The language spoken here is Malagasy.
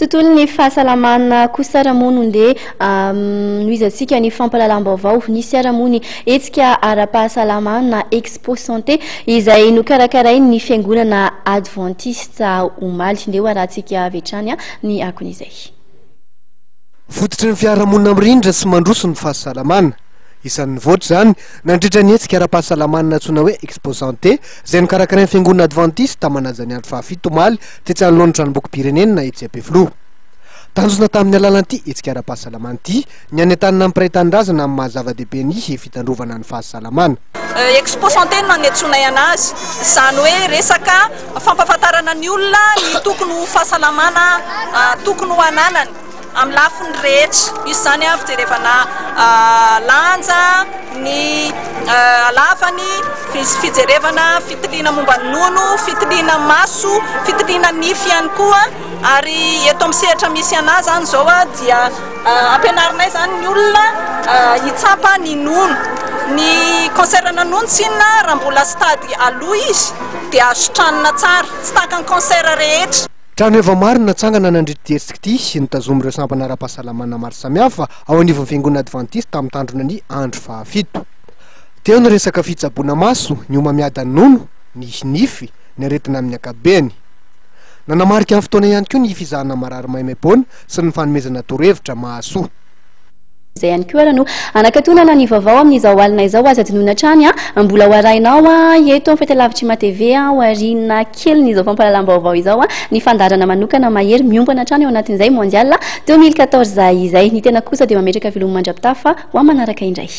tontolon'ny fahasalamana kosaramono ndeha noizantsika ny fampalalam-baovao ny siaramony etsika ara-pahasalamana Expo Santé izay nokarakarainy ny fiangonana Adventiste Omaly ndeha arahantsika avy hatrany ny akon'izay. Fototry ny fiarahamonina mirindra sy mandroso ny fahasalamana. Isan'ny voatra zany nandritra ny etsika ara-pahasalamana antsoina hoe Expo Santé izay nokarakarainy fiangonana Adventiste tamanaja ny andro fahafito Omaly tetsy anoloan'ny tranombokim-pirenena etsy Ampefilo. Tanjona tamin'ny alalan'ity etsika ara-pahasalamana ity ny any an-tanana amin'ny mpiray-tandrazana amin'ny mahazava-dehibe ny fitandrovana ny fahasalamana. Expo Santé no anetsonay anazy izany hoe resaka fampahafantarana ny olona ny tokony ho fahasalamana tokony ho ananany amin'ny lafiny rehetra. Izy zany fijerevana lanja ny lavany, fijerevana fitiliana momba ny nono, fitiliana maso, fitiliana nify ihany koa. Ary eto amin'ny sehatra misy anazy zany zao dia ampianarinay zany ny olona hitsapa ny nono. Ny cancerna nono tsinona raha mbola stady aloha izy dia azotranina tsara, tsy tahaka ny cancer rehetra. Trano efa maro natsangana nandritra etsika ity sy nitazomy ireo sampana ara-pahasalamana maro samihafa ao anivon'ny fiangonana Adventiste tamin'ny tandrona ny andro fahafito. Teo ny resaka fitsaboana maso, ny omamiada ny nono, ny nify, ny aretina amin'ny akabeny. Nanamarika amin'ny fotoana ihany koa ny fizahana marary maimaimpona sy ny fanomezana torohevitra mahasoa. Izay ihany koa no anakatonana ny vaovao amin'izao alina izao aza dinoana hatrany mbola hoarainao eto amin'ny fahitalavitra Ma TV hoarina kely n'izao fampahalalam-baovao izao ny fandarana manokana mahery miompana hatrany ao anatin'izay mondial 2014 izay ny tena kosa dia mametraka velomandra-pitafa ho manaraka indray.